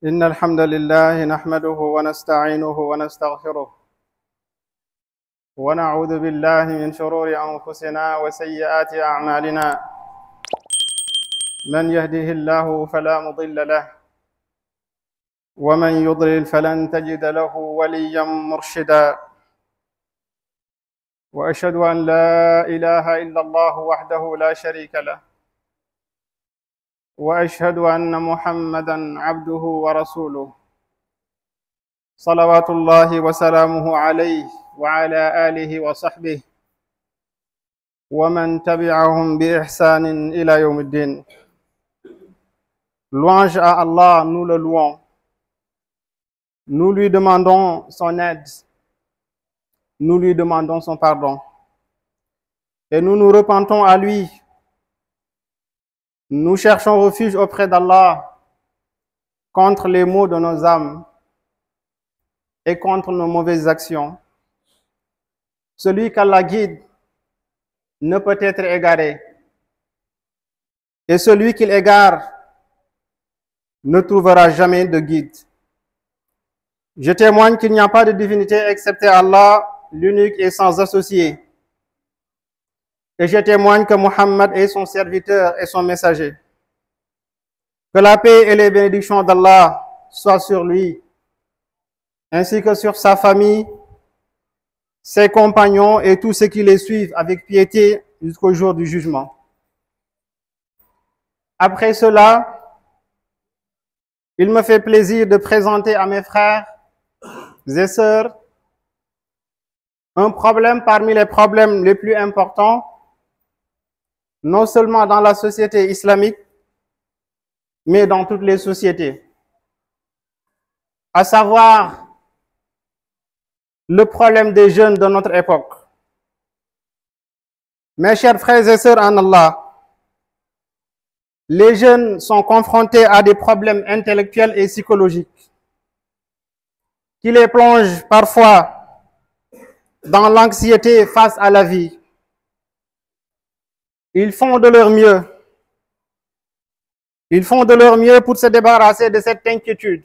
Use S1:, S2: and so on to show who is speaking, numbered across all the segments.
S1: إن الحمد لله نحمده ونستعينه ونستغفره ونعوذ بالله من شرور أنفسنا وسيئات أعمالنا من يهده الله فلا مضل له ومن يضلل فلن تجد له وليا مرشدا وأشهد أن لا إله إلا الله وحده لا شريك له وأشهد أن محمدًا عبده ورسوله صلوات الله وسلامه عليه وعلى آله وصحبه ومن تبعهم بإحسان إلى يوم الدين. Louange à Allah, nous le louons. Nous lui demandons son aide. Nous lui demandons son pardon. Et nous nous repentons à lui. Nous cherchons refuge auprès d'Allah contre les maux de nos âmes et contre nos mauvaises actions. Celui qu'Allah guide ne peut être égaré. Et celui qu'il égare ne trouvera jamais de guide. Je témoigne qu'il n'y a pas de divinité excepté Allah, l'unique et sans associé. Et je témoigne que Muhammad est son serviteur et son messager. Que la paix et les bénédictions d'Allah soient sur lui, ainsi que sur sa famille, ses compagnons et tous ceux qui les suivent avec piété jusqu'au jour du jugement. Après cela, il me fait plaisir de présenter à mes frères et sœurs un problème parmi les problèmes les plus importants, non seulement dans la société islamique, mais dans toutes les sociétés, à savoir le problème des jeunes de notre époque. Mes chers frères et sœurs en Allah, les jeunes sont confrontés à des problèmes intellectuels et psychologiques qui les plongent parfois dans l'anxiété face à la vie. Ils font de leur mieux. Ils font de leur mieux pour se débarrasser de cette inquiétude.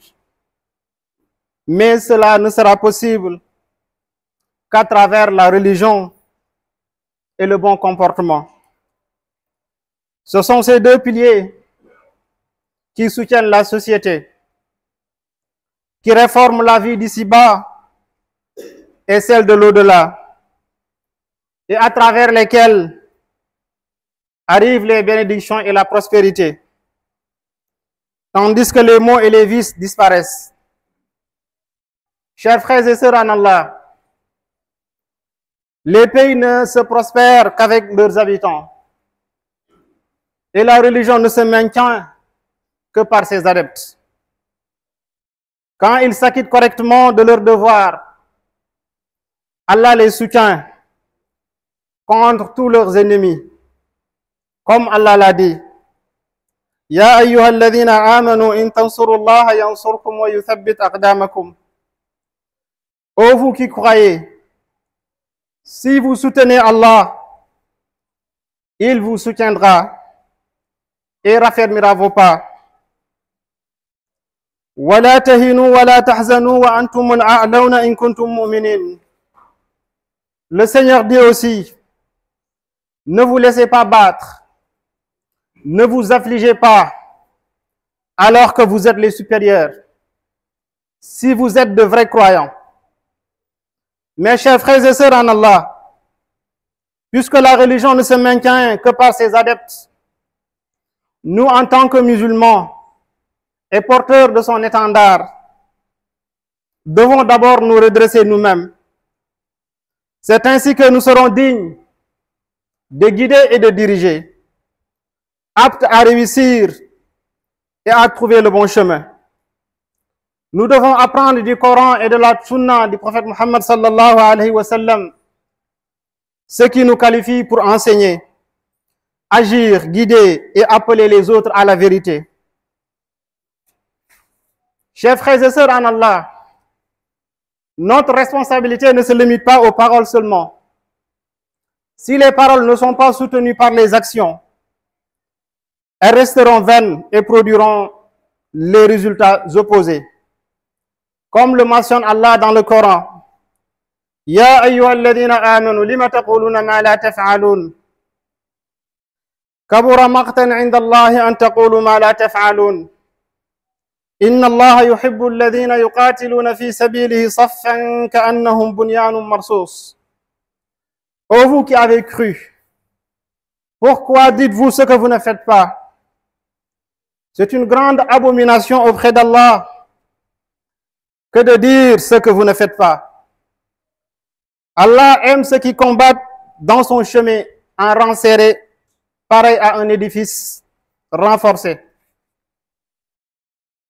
S1: Mais cela ne sera possible qu'à travers la religion et le bon comportement. Ce sont ces deux piliers qui soutiennent la société, qui réforment la vie d'ici-bas et celle de l'au-delà, et à travers lesquels arrivent les bénédictions et la prospérité, tandis que les maux et les vices disparaissent. Chers frères et sœurs en Allah, les pays ne se prospèrent qu'avec leurs habitants, et la religion ne se maintient que par ses adeptes. Quand ils s'acquittent correctement de leurs devoirs, Allah les soutient contre tous leurs ennemis. Comme Allah l'a dit, Ya ayyuhalladhina amanu in tansurullaha yansurkum wa yuthabbit aqdamakum. Ô vous qui croyez, si vous soutenez Allah, il vous soutiendra et raffermira vos pas. Wa la tahinu wa la tahzanu wa antumul a'launa in kuntum mu'minin. Le Seigneur dit aussi, ne vous laissez pas battre. Ne vous affligez pas alors que vous êtes les supérieurs, si vous êtes de vrais croyants. Mes chers frères et sœurs en Allah, puisque la religion ne se maintient que par ses adeptes, nous en tant que musulmans et porteurs de son étendard, devons d'abord nous redresser nous-mêmes. C'est ainsi que nous serons dignes de guider et de diriger, aptes à réussir et à trouver le bon chemin. Nous devons apprendre du Coran et de la Sunna du prophète Muhammad sallallahu alayhi wa sallam ce qui nous qualifie pour enseigner, agir, guider et appeler les autres à la vérité. Chers frères et sœurs en Allah, notre responsabilité ne se limite pas aux paroles seulement. Si les paroles ne sont pas soutenues par les actions, elles resteront vaines et produiront les résultats opposés. Comme le mentionne Allah dans le Coran, Ya ayyuhalladhina amanu lima taquluna ma la taf'alun. Kabura maqtan 'inda Allahi an taqulu ma la taf'alun. Inna Allaha yuhibbu alladhina yuqatiluna fi sabilihi saffan ka'annahum bunyanun marsus. Ô vous qui avez cru, pourquoi dites-vous ce que vous ne faites pas? C'est une grande abomination auprès d'Allah que de dire ce que vous ne faites pas. Allah aime ceux qui combattent dans son chemin en rang serré, pareil à un édifice renforcé.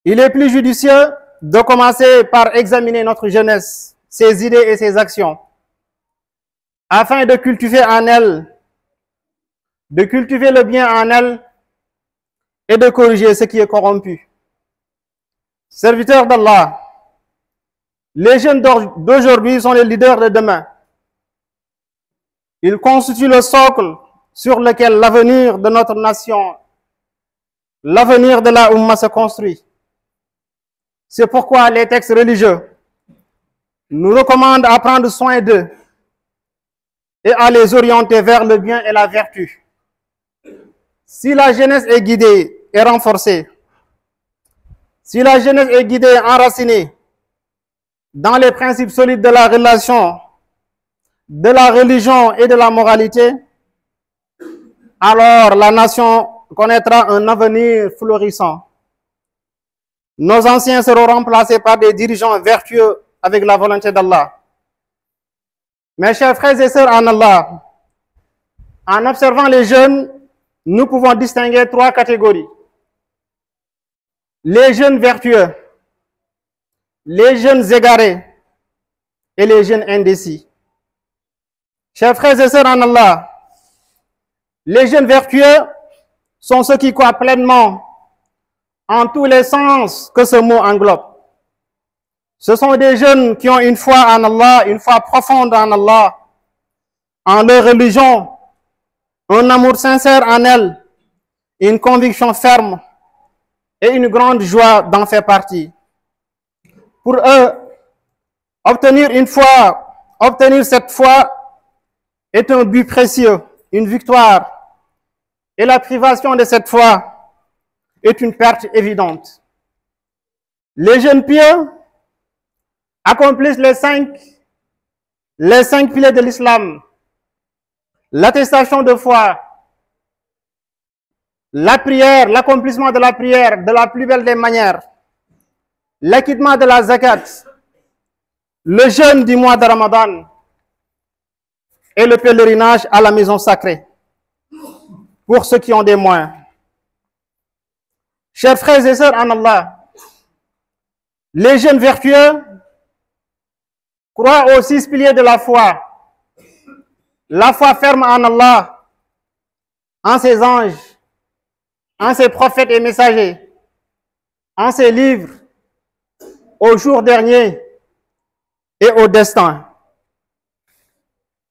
S1: Il est plus judicieux de commencer par examiner notre jeunesse, ses idées et ses actions, afin de cultiver en elle, de cultiver le bien en elle et de corriger ce qui est corrompu. Serviteurs d'Allah, les jeunes d'aujourd'hui sont les leaders de demain. Ils constituent le socle sur lequel l'avenir de notre nation, l'avenir de la Ummah se construit. C'est pourquoi les textes religieux nous recommandent à prendre soin d'eux et à les orienter vers le bien et la vertu. Si la jeunesse est guidée et renforcée, si la jeunesse est guidée et enracinée dans les principes solides de la relation, de la religion et de la moralité, alors la nation connaîtra un avenir florissant. Nos anciens seront remplacés par des dirigeants vertueux avec la volonté d'Allah. Mes chers frères et sœurs en Allah, en observant les jeunes, nous pouvons distinguer trois catégories. Les jeunes vertueux, les jeunes égarés et les jeunes indécis. Chers frères et sœurs en Allah, les jeunes vertueux sont ceux qui croient pleinement en tous les sens que ce mot englobe. Ce sont des jeunes qui ont une foi en Allah, une foi profonde en Allah, en leur religion, un amour sincère en elle, une conviction ferme et une grande joie d'en faire partie. Pour eux, obtenir cette foi est un but précieux, une victoire. Et la privation de cette foi est une perte évidente. Les jeunes pieux accomplissent les cinq piliers de l'islam: l'attestation de foi, la prière, l'accomplissement de la prière de la plus belle des manières, l'acquittement de la zakat, le jeûne du mois de Ramadan et le pèlerinage à la maison sacrée, pour ceux qui ont des moyens. Chers frères et sœurs en Allah, les jeunes vertueux croient aux 6 piliers de la foi. La foi ferme en Allah, en ses anges, en ses prophètes et messagers, en ses livres, au jour dernier et au destin.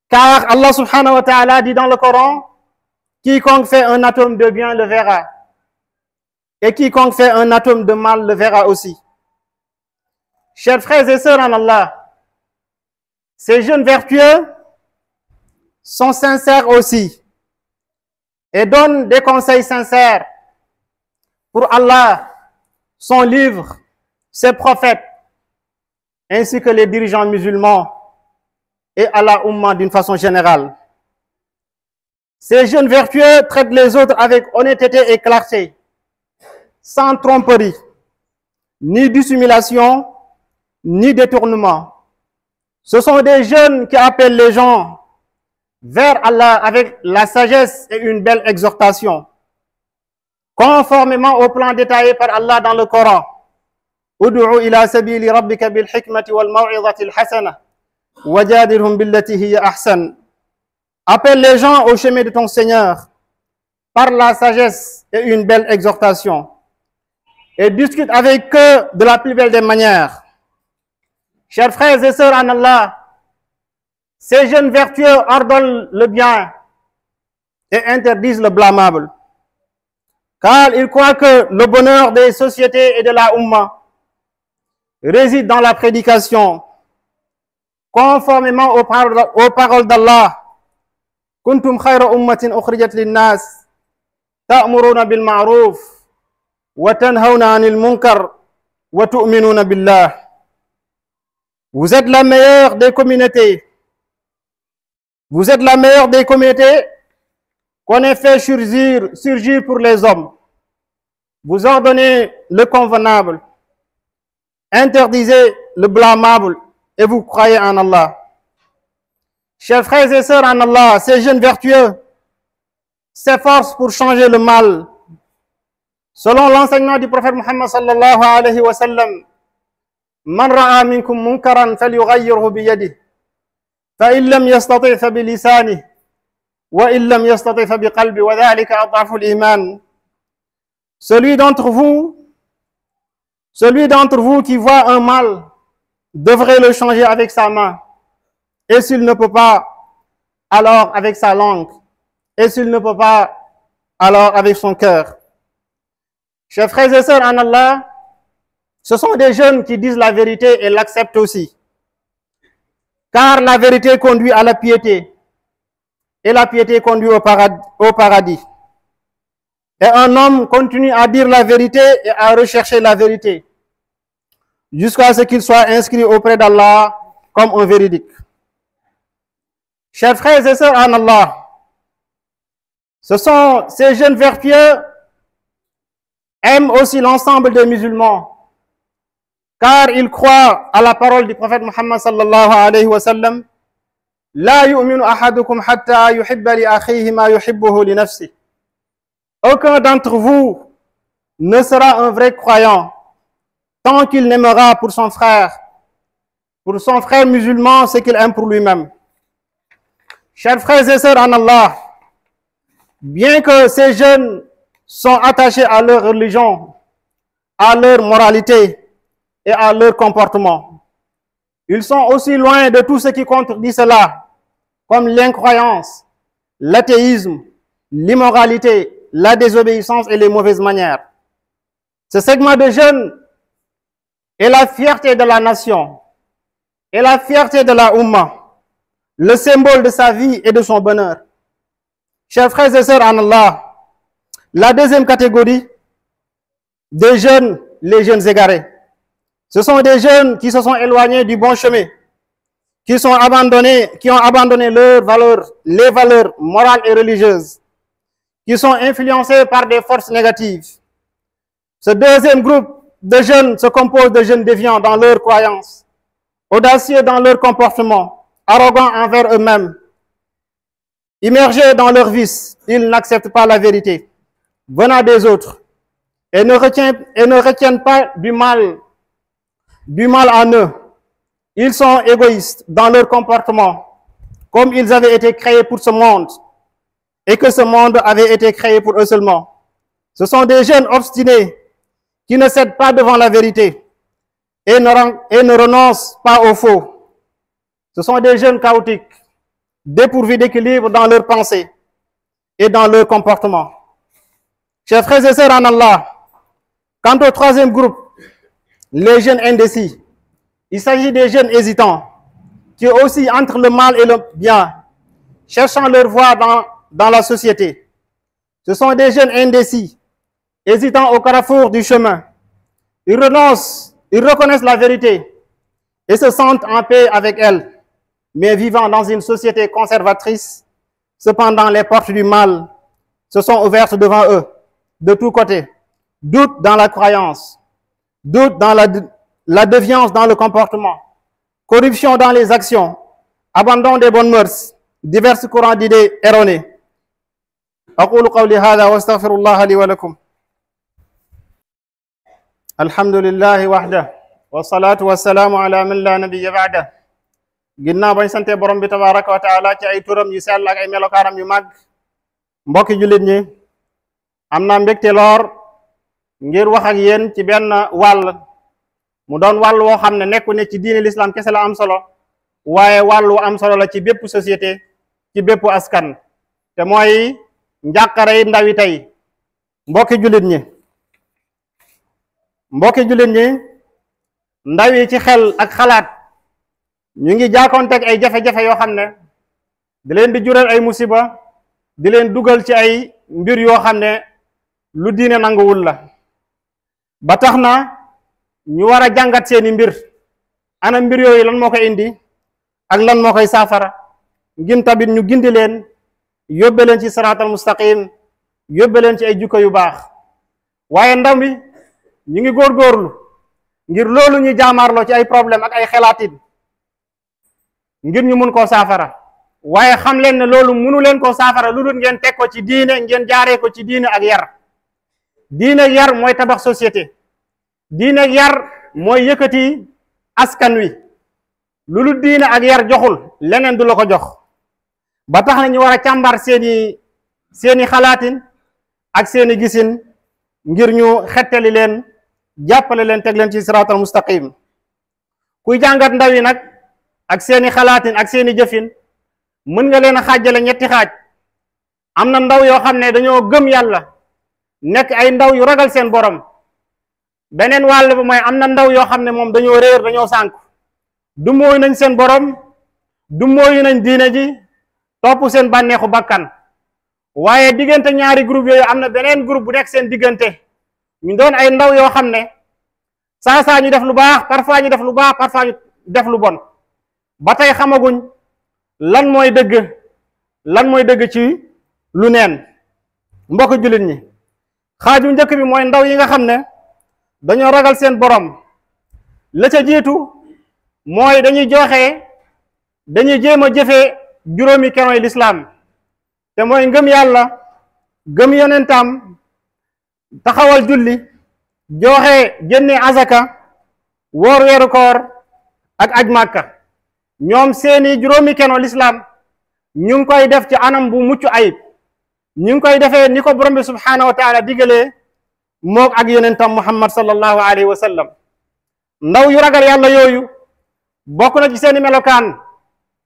S1: Car Allah subhanahu wa ta'ala dit dans le Coran, quiconque fait un atome de bien le verra, et quiconque fait un atome de mal le verra aussi. Chers frères et sœurs en Allah, ces jeunes vertueux sont sincères aussi et donnent des conseils sincères pour Allah, son livre, ses prophètes, ainsi que les dirigeants musulmans et à la Ummah d'une façon générale. Ces jeunes vertueux traitent les autres avec honnêteté et clarté, sans tromperie, ni dissimulation, ni détournement. Ce sont des jeunes qui appellent les gens vers Allah avec la sagesse et une belle exhortation, conformément au plan détaillé par Allah dans le Coran. Ud'u ila sabili rabbika bil hikmati wal maw'izati al hasana wajadilhum billati hiya ahsan. Appelle les gens au chemin de ton Seigneur par la sagesse et une belle exhortation. Et discute avec eux de la plus belle des manières. Chers frères et sœurs en Allah, ces jeunes vertueux ordonnent le bien et interdisent le blâmable. Car ils croient que le bonheur des sociétés et de la Ummah réside dans la prédication, conformément aux paroles d'Allah. Kuntum khayra ummatin ukhrijat linnas ta'muruna bil ma'ruf wa tanhawna 'anil munkar wa tu'minuna billah. Vous êtes la meilleure des communautés. Vous êtes la meilleure des communautés qu'on ait fait surgir pour les hommes. Vous ordonnez le convenable, interdisez le blâmable et vous croyez en Allah. Chers frères et sœurs en Allah, ces jeunes vertueux s'efforcent pour changer le mal. Selon l'enseignement du prophète Muhammad sallallahu alayhi wa sallam, Man ra'a minkum munkaran falyughayyirhu biyadihi, fa in lam yastati' fa bilisanihi, wa in lam yastati' fa biqalbihi, wa dhalika adhafu al-iman. Celui d'entre vous qui voit un mal devrait le changer avec sa main. Et s'il ne peut pas, alors avec sa langue. Et s'il ne peut pas, alors avec son cœur. Chers frères et sœurs en Allah, ce sont des jeunes qui disent la vérité et l'acceptent aussi. Car la vérité conduit à la piété. Et la piété conduit au paradis. Et un homme continue à dire la vérité et à rechercher la vérité, jusqu'à ce qu'il soit inscrit auprès d'Allah comme un véridique. Chers frères et sœurs en Allah, ce sont ces jeunes vertueux aiment aussi l'ensemble des musulmans, car ils croient à la parole du prophète Muhammad sallallahu alayhi wa sallam. La yu'minu ahadukum hatta yuhibba li akhihi ma yuhibbuhu li nafsihi. Aucun d'entre vous ne sera un vrai croyant tant qu'il n'aimera pour son frère musulman ce qu'il aime pour lui-même. Chers frères et sœurs en Allah, bien que ces jeunes sont attachés à leur religion, à leur moralité et à leur comportement, ils sont aussi loin de tout ce qui contredit cela, comme l'incroyance, l'athéisme, l'immoralité, la désobéissance et les mauvaises manières. Ce segment de jeunes est la fierté de la nation, est la fierté de la Ummah, le symbole de sa vie et de son bonheur. Chers frères et sœurs en Allah, la deuxième catégorie des jeunes, les jeunes égarés. Ce sont des jeunes qui se sont éloignés du bon chemin, qui ont abandonné leurs valeurs, les valeurs morales et religieuses, qui sont influencés par des forces négatives. Ce deuxième groupe de jeunes se compose de jeunes déviants dans leurs croyances, audacieux dans leur comportement, arrogants envers eux-mêmes, immergés dans leurs vices. Ils n'acceptent pas la vérité venant des autres et ne retiennent pas du mal en eux. Ils sont égoïstes dans leur comportement, comme ils avaient été créés pour ce monde et que ce monde avait été créé pour eux seulement. Ce sont des jeunes obstinés qui ne cèdent pas devant la vérité et ne renoncent pas au faux. Ce sont des jeunes chaotiques, dépourvus d'équilibre dans leurs pensées et dans leur comportement. Chers frères et sœurs en Allah, quant au troisième groupe, les jeunes indécis, il s'agit des jeunes hésitants qui oscillent entre le mal et le bien, cherchant leur voie dans la société. Ce sont des jeunes indécis, hésitant au carrefour du chemin. Ils reconnaissent la vérité et se sentent en paix avec elle, mais vivant dans une société conservatrice, cependant les portes du mal se sont ouvertes devant eux, de tous côtés. Doute dans la croyance, doute dans la déviance dans le comportement, corruption dans les actions, abandon des bonnes mœurs, divers courants d'idées erronées. أقول قولي هذا واستغفر الله لي ولكم. الحمد لله وحده والصلاة والسلام على من لا نبي بعده ginnaaw bañ sante borom bi tabaraka wa taala ci ay turam yu sell ak ay melokaanam yu màgg, mbokki jullit ñi, am naa mbégte loor ngir wax ak yéen ci benn wàll mu doon wàll woo xam ne nekku ne ci diine l'islam kese la am solo, waaye wàllu am solo la ci bépp société, ci bépp askan, te mooy njàqare yi ndawi tey. mbokki jullit ñi ndaw yi ci xel ak xalaat ñu ngi jàkkoonteeg ay jafe-jafe yoo xam ne di leen di jural ay musiba, di leen dugal ci ay mbir yoo xam ne lu diine nanguwul la. ba tax na ñu war a jàngat seeni mbir, ana mbir yooyu lan moo koy indi ak lan moo koy saafara, ngir tamit ñu gindi leen, yóbbe leen ci siraatal mustaqim, yóbbe leen ci ay jukko yu baax. waaye ndaw mi ñu ngi góorgóorlu ngir loolu ñu jaamaarloo ci ay problème ak ay xalaatin ngir ñu mun koo saafara, waaye xam leen ne loolu munu leen koo saafara lu dul ngeen teg ko ci diine, ngeen jaaree ko ci diine ak yar. diine ak yar mooy tabax société, diine ak yar mooy yëkkati askan wi. lu dul diine ak yar joxul, leneen du la ko jox. ba tax na ñu war a càmbar seeni xalaatin ak seeni gisin ngir ñu xettali leen, jàppale leen, teg leen ci siraatal mustaqim. kuy jàngat ndaw yi nag ak seeni xalaatin ak seeni jëfin, mën nga leen a xaajale ñetti xaaj. am na ndaw yoo xam ne dañoo gëm yàlla, nekk ay ndaw yu ragal seen borom. beneen wàll ba mooy am na ndaw yoo xam ne moom dañoo réer, dañoo sànku, du mooyu nañ seen borom, du mooyu nañ diine ji, topp seen bànneexu bakkan. waaye diggante ñaari groupe yooyu am na beneen groupe bu nekk seen diggante, ñu doon ay ndaw yoo xam ne saa ñu def lu baax, parfois ñu def lu baax, parfois ñu def lu bon. ba tey xamaguñ lan mooy dëgg ci lu neen. mbokk jullit ñi, xaaju njëkk bi mooy ndaw yi nga xam ne dañoo ragal seen borom. la ca jiitu mooy dañuy jéem a jëfee juróomi kenoy lislaam, te mooy ngëm yàlla, gëm yonentam, taxawal julli, joxe génne azaka, woor weeru koor ak aj màkka. ñoom seeni juróomi keno lislaam ñu ngi koy def ci anam bu mucc ayib, ñu ngi koy defee ni ko borom bi subhaanahu wa taala digalee mook ak yonentam muhammad sallallahu alayhi wa sallam. ndaw yu ragal yàlla yooyu bokk na ci seeni melokaan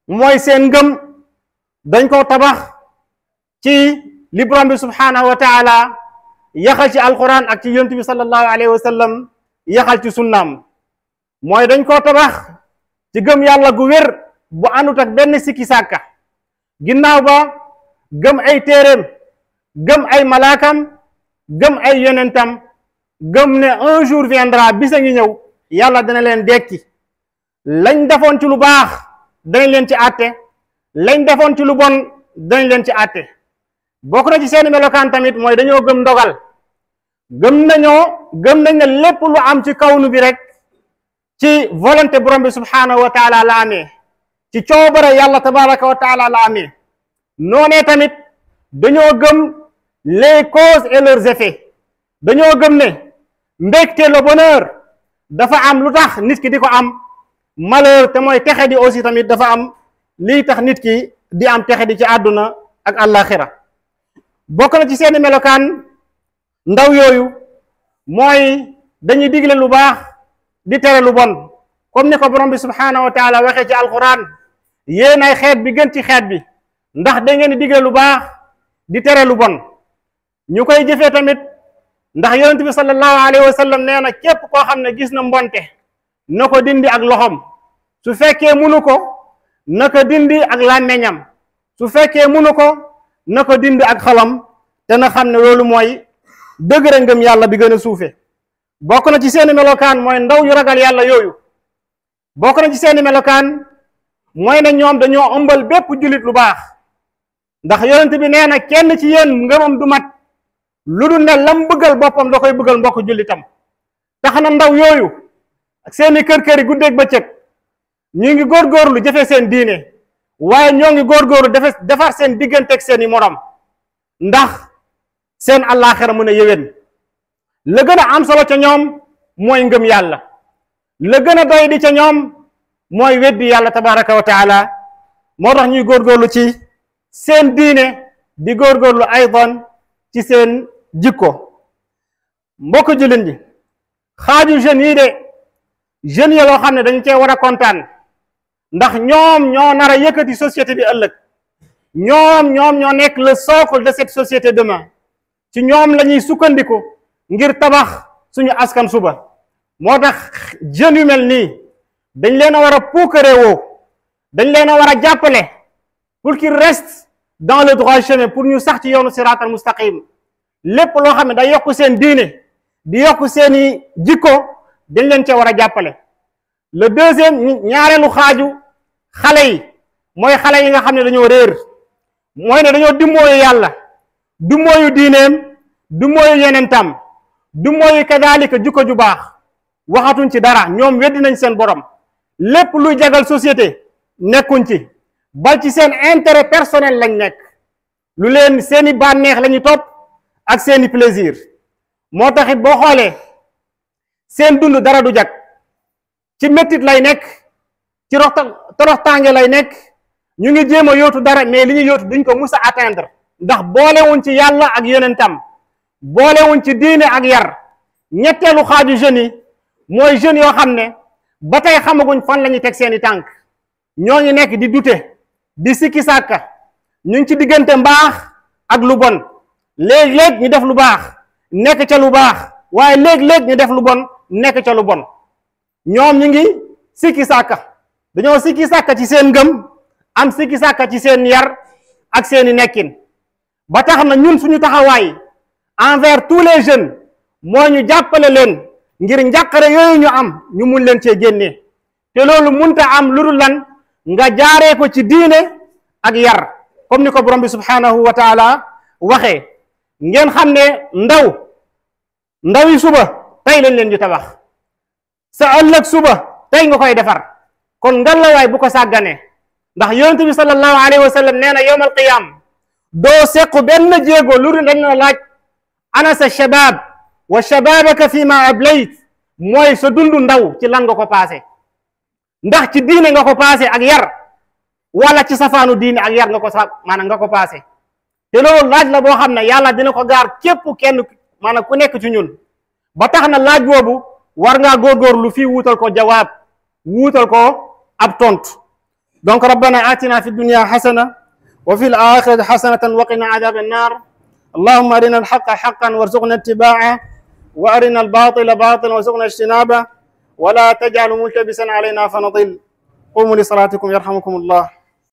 S1: mooy seen ngëm dañ ko tabax ci li borom bi subhaanahu wa taala yaxal ci alquran ak ci yonent bi sallallahu alayhi wa sallam yaxal ci sunnaam. mooy dañ koo tabax ci gëm yàlla gu wér bu àndut ak benn sikki sàkka, ginnaaw ba gëm ay téeréem, gëm ay malaakam, gëm ay yonentam, gëm ne un jour viendra, bisa ngi ñëw yàlla dana leen dekki. lañ defoon ci lu baax dañ leen ci àtte, lañ defoon ci lu bon dañ leen ci àtte. bokk na ci seeni melokaan tamit mooy dañoo gëm ndogal, gëm nañ ne lépp lu am ci kawnu bi rek ci volonté borom bi subhaanahu wa taala la amee, ci coobare yàlla tabaraka wa taala la amee. noonee tamit dañoo gëm les causes et leurs effets, dañoo gëm ne mbégte, le bonheur dafa am lu tax nit ki di ko am, malheur te mooy texe di aussi tamit dafa am lii tax nit ki di am texe di ci àdduna ak àllaaxira. bokk na ci seeni melokaan ndaw yooyu mooy dañuy digle lu baax di tere lu bon, comme ni ko borom bi subhaanahu wa taala waxee ci alquran, yéen ay xeet bi gën ci xeet bi, ndax da ngeen di digle lu baax di tere lu bon. ñu koy jëfee tamit ndax yonent bi sallallahu alayhi wa sallam nee na képp koo xam ne gis na mbonte na ko dindi ak loxom, su fekkee munu ko na ko dindi ak làmmeñam, su fekkee munu ko na ko dindi ak xolam, te na xam ne loolu mooy dëgëre ngëm yàlla bi gën a suufe. bokk na ci seeni melokaan mooy ndaw yu ragal yàlla yooyu, bokk na ci seeni melokaan mooy ne ñoom dañoo ëmbal bépp jullit lu baax, ndax yonent bi nee na kenn ci yéen ngëmam du mat lu dul ne lam bëggal boppam da koy bëggal mbokk jullitam. tax na ndaw yooyu ak seeni kër-kër yi guddeeg bëccëg ñu ngi góorgóorlu jëfe seen diine, waaye ñoo ngi góorgóorlu defar seen digganteeg seeni morom ndax seen àllaaxira mën a yéwén. la gën a am solo ca ñoom mooy ngëm yàlla, la gën a doy di ca ñoom mooy weddi yàlla tabaraka wa taala. moo tax ñuy góorgóorlu ci seen diine di góorgóorlu aydan ci seen jikko. mbokk jullit ñi, xaaju jeunes yi de jeunes yi loo xam ne dañu cee war a kontaan, ndax ñoom ñoo nar a yëkkati société bi ëllëg. ñoom ñoo nekk le socle de cette société demain. ci ñoom la ñuy sukkandiku ngir tabax suñu askan suba. moo tax jeunes yu mel nii dañ leen a war a puukareewoo, dañ leen a war a jàppale pour qu'ils restent dans le droit chemin, pour ñu sax ci yoonu siraatal mustaqim. lépp loo xam ne day yokk seen diine di yokk seeni jikko dañ leen cee war a jàppale. le deuxième ñaareelu xaaju xale yi mooy xale yi nga xam ne dañoo réer, mooy ne dañoo dummóoyu yàlla, dummóoyu diineem, dummóoyu yenentam, dummóoyu kadaalika jikko ju baax. waxatuñ ci dara, ñoom weddi nañ seen borom. lépp luy jagal société nekkuñ ci, bal ci seen intérêt personnel lañ nekk. lu leen seeni bànneex la ñu topp ak seeni plaisir. moo taxit boo xoolee seen dund dara du jag, ci mettit lay nekk, ci toroxtaange lay nekk. ñu ngi jéem a yóotu dara, mais li ñu yóotu duñ ko mus a atteindre, ndax boolewuñ ci yàlla ak yonentam, boolewuñ ci diine ak yar. ñetteelu xaaju jeunes yi mooy jeunes yoo xam ne ba tey xamaguñ fan la ñuy teg seeni tànk. ñoo ngi nekk di dute, di sikki sàkka, ñu ngi ci diggante mbaax ak lu bon. léeg-léeg ñu def lu baax nekk ca lu baax, waaye léeg-léeg ñu def lu bon nekk ca lu bon. ñoom ñu ngi sikki sàkka, dañoo sikki sàkka ci seen ngëm, am sikki sàkka ci seen yar ak seeni nekkin. ba tax na ñun suñu taxawaay envers tous les jeunes moo ñu jàppale leen ngir njàqare yooyu ñu am ñu mun leen cee génnee. te loolu munta am lu dul lan nga jaaree ko ci diine ak yar, comme ni ko borom bi subhanahu wa taala waxee. ngeen xam ne ndaw yi suba tey lañ leen di tabax, sa ëllëg suba tey nga koy defar. kon ngalawaay bu ko sàgganee, ndax yonent bi sallallahu alayhi wa sallam nee na yawmal qiyaam doo sequ benn jéego lu dul dañ la laaj ana sa shabab wa shababaka fi ma ablayt, mooy sa dundu ndaw ci lan nga ko paase. ndax ci diine nga ko paase ak yar, wala ci safaanu diine ak yar nga ko maanaam nga ko paase. te loolu laaj la boo xam ne yàlla dina ko gaar képp kenn maanaam ku nekk ci ñun. ba tax na laaj boobu war ngaa góorgóorlu fii wuutal ko jawaab, wuutal ko ab tontu. donc rabbana atina fi dunya xasana wa fi l-axirati xasanatan wa qina adaba annar. allahumma arina alxaqa xaqan warzuqna ittibaa'a wa arina albatila batilan warzuqna ijtinaba wala tajcalu multabisan alayna fa nadil. qumu li salatikum yarhamukum allah.